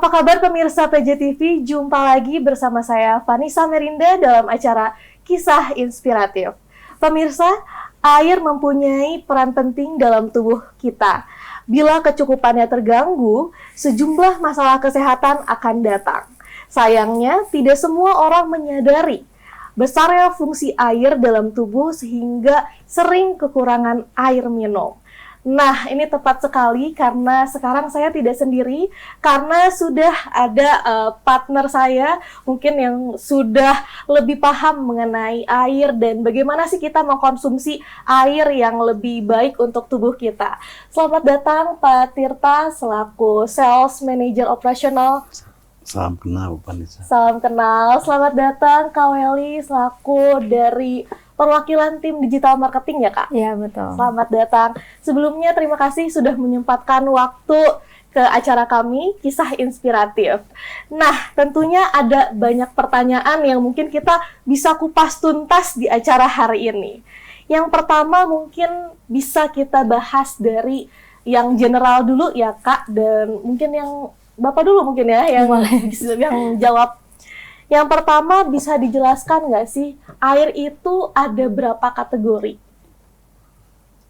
Apa kabar pemirsa PJTV? Jumpa lagi bersama saya Vanessa Merinda dalam acara Kisah Inspiratif. Pemirsa, air mempunyai peran penting dalam tubuh kita. Bila kecukupannya terganggu, sejumlah masalah kesehatan akan datang. Sayangnya, tidak semua orang menyadari besarnya fungsi air dalam tubuh sehingga sering kekurangan air minum. Nah, ini tepat sekali karena sekarang saya tidak sendiri, karena sudah ada partner saya mungkin yang sudah lebih paham mengenai air dan bagaimana sih kita mengkonsumsi air yang lebih baik untuk tubuh kita. Selamat datang Pak Tirta selaku Sales Manager Operasional. Salam kenal, Vanessa. Salam kenal. Selamat datang Kak Welly selaku dari perwakilan tim digital marketing ya Kak? Iya betul. Selamat datang. Sebelumnya terima kasih sudah menyempatkan waktu ke acara kami, Kisah Inspiratif. Nah, tentunya ada banyak pertanyaan yang mungkin kita bisa kupas tuntas di acara hari ini. Yang pertama mungkin bisa kita bahas dari yang general dulu ya Kak, dan mungkin yang Bapak dulu mungkin ya, yang jawab. Yang pertama, bisa dijelaskan nggak sih, air itu ada berapa kategori?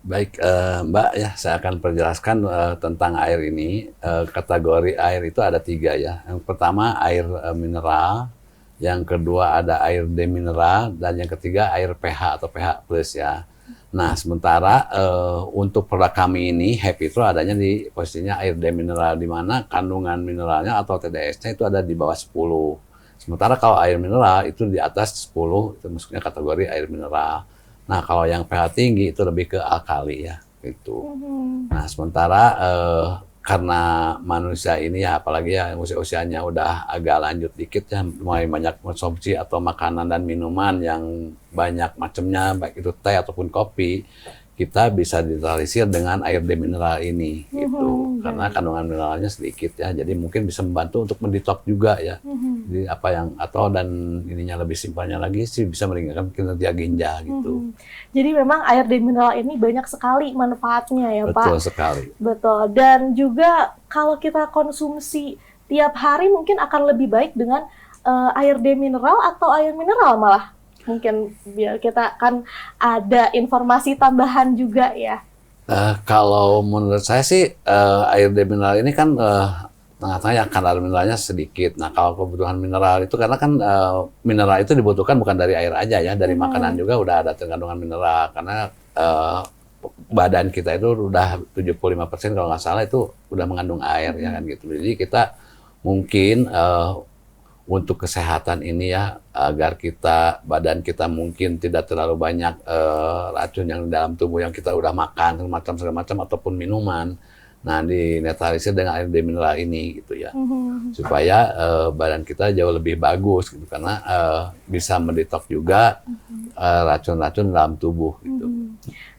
Baik, Mbak, ya saya akan perjelaskan tentang air ini. Kategori air itu ada 3 ya. Yang pertama air mineral, yang kedua ada air demineral, dan yang ketiga air pH atau pH plus ya. Nah, sementara untuk produk kami ini, HEP itu adanya di posisinya air demineral, di mana kandungan mineralnya atau TDS-nya itu ada di bawah 10. Sementara kalau air mineral itu di atas 10, itu maksudnya kategori air mineral. Nah, kalau yang pH tinggi itu lebih ke alkali ya, gitu. Nah, sementara karena manusia ini ya, apalagi ya usianya udah agak lanjut dikit ya, mulai banyak konsumsi atau makanan dan minuman yang banyak macamnya, baik itu teh ataupun kopi, kita bisa dinetralisir dengan air demineral ini, gitu. Karena kandungan mineralnya sedikit ya, jadi mungkin bisa membantu untuk mendetoks juga ya. Jadi apa yang dan ininya lebih simpelnya lagi sih bisa meringankan kinerja ginjal gitu. Jadi memang air demineral ini banyak sekali manfaatnya ya Pak. Betul sekali. Betul. Dan juga kalau kita konsumsi tiap hari mungkin akan lebih baik dengan air demineral atau air mineral malah. Mungkin biar kita kan ada informasi tambahan juga ya. Kalau menurut saya sih air demineral ini kan tengah-tengah kadar mineralnya sedikit. Nah, kalau kebutuhan mineral itu karena kan mineral itu dibutuhkan bukan dari air aja ya, dari makanan juga udah ada kandungan mineral. Karena badan kita itu udah 75% kalau nggak salah itu udah mengandung air ya kan gitu. Jadi kita mungkin untuk kesehatan ini ya, agar badan kita mungkin tidak terlalu banyak racun yang di dalam tubuh yang kita udah makan segala macam ataupun minuman. Nah, dinetralisir dengan air demineral ini gitu ya. Supaya badan kita jauh lebih bagus gitu, karena bisa mendetoks juga racun-racun dalam tubuh gitu.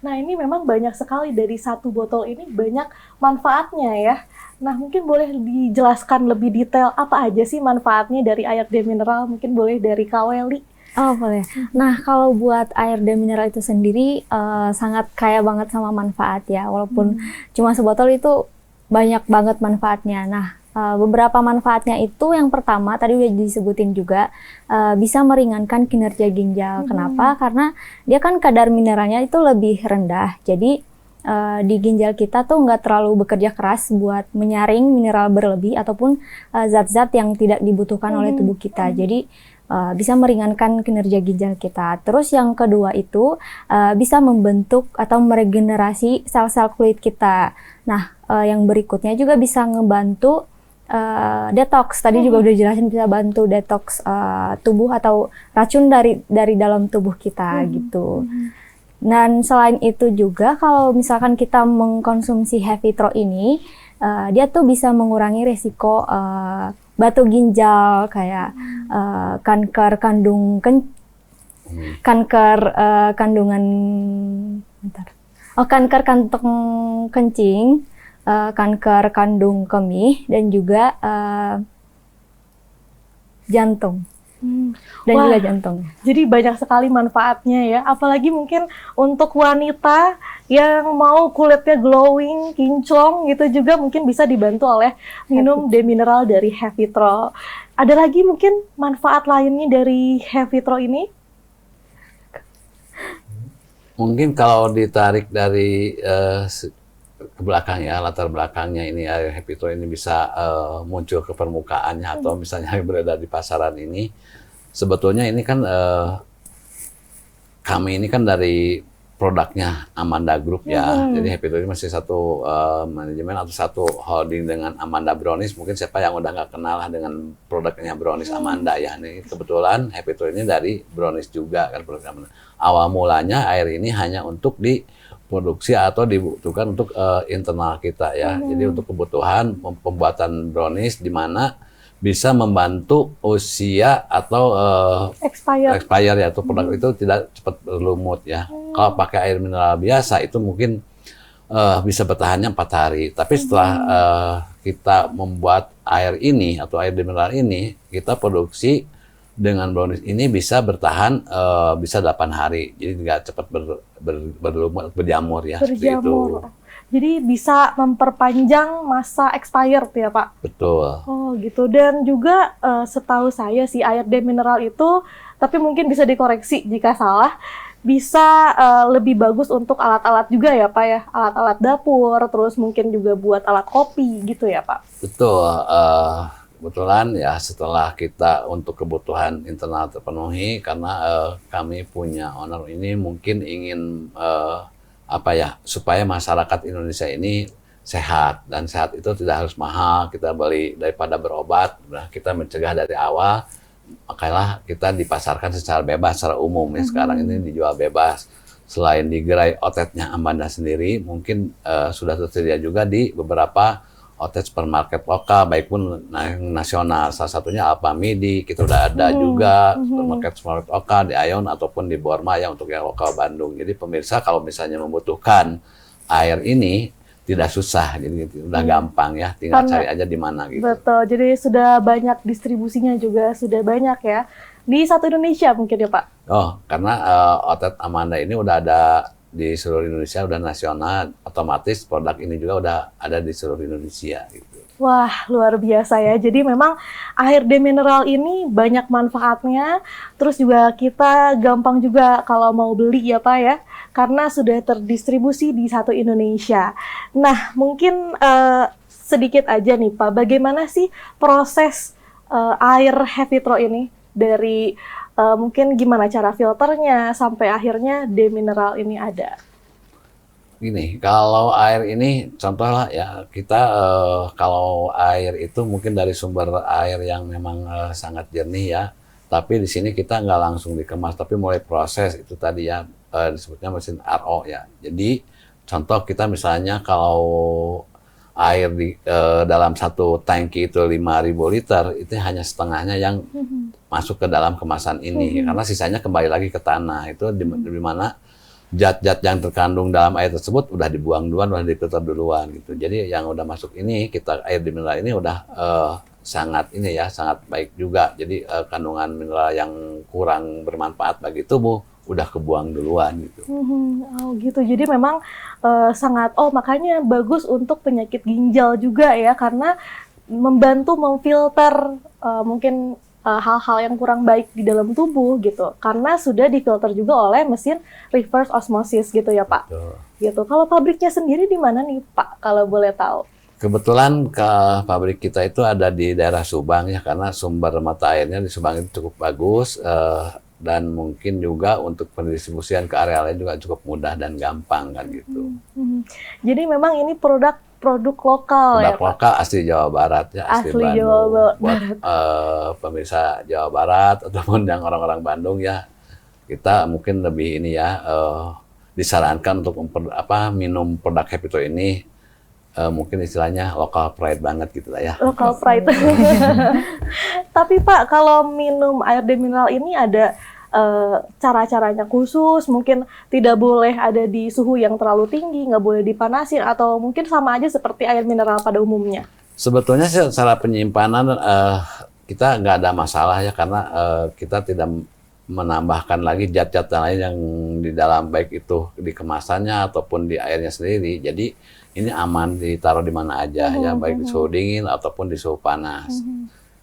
Nah, ini memang banyak sekali, dari satu botol ini banyak manfaatnya ya. Nah, mungkin boleh dijelaskan lebih detail apa aja sih manfaatnya dari air demineral? Mungkin boleh dari Kak Welly. Oh boleh. Nah, kalau buat air demineral itu sendiri sangat kaya banget sama manfaat ya. Walaupun cuma sebotol itu banyak banget manfaatnya. Nah, beberapa manfaatnya itu yang pertama tadi udah disebutin juga, bisa meringankan kinerja ginjal. Kenapa? Karena dia kan kadar mineralnya itu lebih rendah. Jadi di ginjal kita tuh nggak terlalu bekerja keras buat menyaring mineral berlebih ataupun zat-zat yang tidak dibutuhkan oleh tubuh kita. Jadi bisa meringankan kinerja ginjal kita. Terus yang kedua itu bisa membentuk atau meregenerasi sel-sel kulit kita. Nah, yang berikutnya juga bisa ngebantu detox. Tadi juga udah jelasin bisa bantu detox tubuh atau racun dari dalam tubuh kita gitu. Dan selain itu juga kalau misalkan kita mengkonsumsi HEVITRO ini, dia tuh bisa mengurangi resiko batu ginjal kayak kanker kanker kantong kencing, kanker kandung kemih, dan juga jantung. dan Wah, juga jantung. jadi banyak sekali manfaatnya ya, apalagi mungkin untuk wanita yang mau kulitnya glowing, kinclong gitu juga mungkin bisa dibantu oleh minum demineral dari Hevitro. Ada lagi mungkin manfaat lainnya dari Hevitro ini? Mungkin kalau ditarik dari ke belakang ya, latar belakangnya ini air Hevitro ini bisa muncul ke permukaannya atau misalnya beredar di pasaran ini, sebetulnya ini kan kami ini kan dari produknya Amanda Group ya, jadi Hevitro ini masih satu manajemen atau satu holding dengan Amanda Brownies. Mungkin siapa yang udah nggak kenal dengan produknya Brownies Amanda ya, ini kebetulan Hevitro ini dari Brownies juga kan produknya Amanda. Awal mulanya air ini hanya untuk diproduksi atau dibutuhkan untuk internal kita ya, jadi untuk kebutuhan pembuatan brownies di mana bisa membantu usia atau expired ya, atau produk itu tidak cepat berlumut ya. Kalau pakai air mineral biasa itu mungkin bisa bertahannya 4 hari. Tapi setelah kita membuat air ini atau air mineral ini, kita produksi dengan brownies ini bisa bertahan bisa 8 hari. Jadi nggak cepat berlumut, berjamur ya. Seperti itu. Jadi bisa memperpanjang masa expired ya Pak? Betul. Oh gitu, dan juga setahu saya sih air demineral itu, tapi mungkin bisa dikoreksi jika salah, bisa lebih bagus untuk alat-alat juga ya Pak ya? Alat-alat dapur, terus mungkin juga buat alat kopi gitu ya Pak? Betul. Kebetulan ya setelah kita untuk kebutuhan internal terpenuhi, karena kami punya owner ini mungkin ingin supaya masyarakat Indonesia ini sehat, dan sehat itu tidak harus mahal kita beli daripada berobat. Nah, kita mencegah dari awal, makanya kita dipasarkan secara bebas, secara umum ya. Sekarang ini dijual bebas. Selain di gerai outletnya Amanda sendiri, mungkin sudah tersedia juga di beberapa outlet supermarket lokal, baik pun nasional. Salah satunya Alfamidi, kita udah ada juga supermarket lokal di Aeon ataupun di Borma ya untuk yang lokal Bandung. Jadi pemirsa kalau misalnya membutuhkan air ini tidak susah, jadi udah gampang ya, tinggal cari aja di mana gitu. Betul, jadi sudah banyak distribusinya juga, sudah banyak ya. Di satu Indonesia mungkin ya Pak? Oh, karena outlet Amanda ini udah ada di seluruh Indonesia, udah nasional, otomatis produk ini juga udah ada di seluruh Indonesia gitu. Wah, luar biasa ya. Jadi memang air demineral ini banyak manfaatnya, terus juga kita gampang juga kalau mau beli ya Pak ya, karena sudah terdistribusi di satu Indonesia. Nah, mungkin sedikit aja nih Pak, bagaimana sih proses air Hevitro ini dari mungkin gimana cara filternya sampai akhirnya demineral ini ada? Gini, kalau air ini contoh lah ya, kita kalau air itu mungkin dari sumber air yang memang sangat jernih ya, tapi di sini kita nggak langsung dikemas, tapi mulai proses itu tadi ya, disebutnya mesin RO ya. Jadi contoh kita misalnya kalau air di dalam satu tangki itu 5.000 liter, itu hanya setengahnya yang masuk ke dalam kemasan ini, karena sisanya kembali lagi ke tanah. Itu di mana zat-zat yang terkandung dalam air tersebut udah dibuang duluan, udah difilter duluan gitu. Jadi yang udah masuk ini, air di mineral ini udah sangat baik juga. Jadi kandungan mineral yang kurang bermanfaat bagi tubuh udah kebuang duluan gitu. Oh gitu, jadi memang makanya bagus untuk penyakit ginjal juga ya, karena membantu memfilter mungkin hal-hal yang kurang baik di dalam tubuh gitu, karena sudah difilter juga oleh mesin reverse osmosis gitu ya Pak. Betul. Gitu. Kalau pabriknya sendiri di mana nih Pak, kalau boleh tahu? Kebetulan pabrik kita itu ada di daerah Subang ya, karena sumber mata airnya di Subang itu cukup bagus, dan mungkin juga untuk pendistribusian ke area lain juga cukup mudah dan gampang kan gitu. Jadi memang ini produk lokal ya Pak? Produk lokal asli Jawa Barat ya, asli Bandung. Jawa Barat. Buat pemirsa Jawa Barat ataupun yang orang-orang Bandung ya, kita mungkin lebih ini ya, disarankan untuk minum produk Hevitro ini, mungkin istilahnya local pride banget gitu lah ya. Local pride. Tapi Pak, kalau minum air demineral ini ada cara-caranya khusus, mungkin tidak boleh ada di suhu yang terlalu tinggi, nggak boleh dipanasin, atau mungkin sama aja seperti air mineral pada umumnya? Sebetulnya sih cara penyimpanan kita nggak ada masalah ya, karena kita tidak menambahkan lagi zat-zat lain yang di dalam, baik itu di kemasannya ataupun di airnya sendiri. Jadi ini aman ditaruh di mana aja ya, baik di suhu dingin ataupun di suhu panas.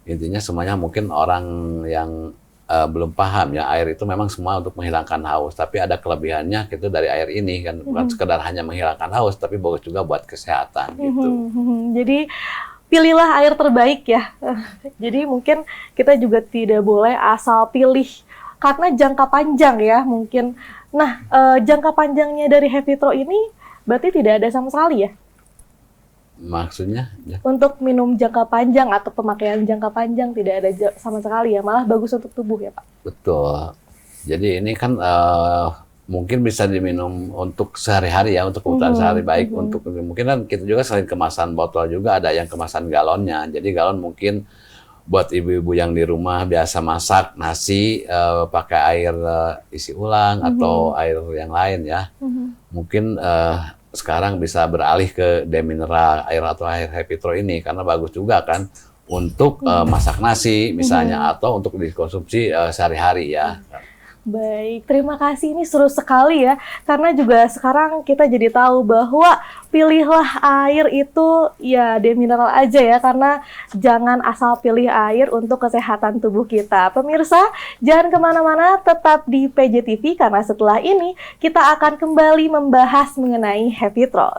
Intinya semuanya, mungkin orang yang belum paham ya, air itu memang semua untuk menghilangkan haus, tapi ada kelebihannya gitu dari air ini kan, bukan sekedar hanya menghilangkan haus, tapi bagus juga buat kesehatan gitu. Jadi pilihlah air terbaik ya. Jadi mungkin kita juga tidak boleh asal pilih karena jangka panjang ya mungkin. Nah, jangka panjangnya dari Hevitro ini berarti tidak ada sama sekali ya? Maksudnya? Ya. Untuk minum jangka panjang atau pemakaian jangka panjang tidak ada sama sekali ya, malah bagus untuk tubuh ya Pak? Betul. Jadi ini kan mungkin bisa diminum untuk sehari-hari ya, untuk kebutuhan sehari, baik untuk, mungkin kan kita juga selain kemasan botol juga ada yang kemasan galonnya. Jadi galon mungkin buat ibu-ibu yang di rumah biasa masak nasi pakai air isi ulang atau air yang lain ya. Mungkin sekarang bisa beralih ke demineral, air atau air Hevitro ini, karena bagus juga kan untuk masak nasi misalnya, atau untuk dikonsumsi sehari-hari ya. Baik, terima kasih. Ini seru sekali ya, karena juga sekarang kita jadi tahu bahwa pilihlah air itu ya demineral aja ya, karena jangan asal pilih air untuk kesehatan tubuh kita. Pemirsa, jangan kemana-mana, tetap di PJ TV, karena setelah ini kita akan kembali membahas mengenai Hevitro.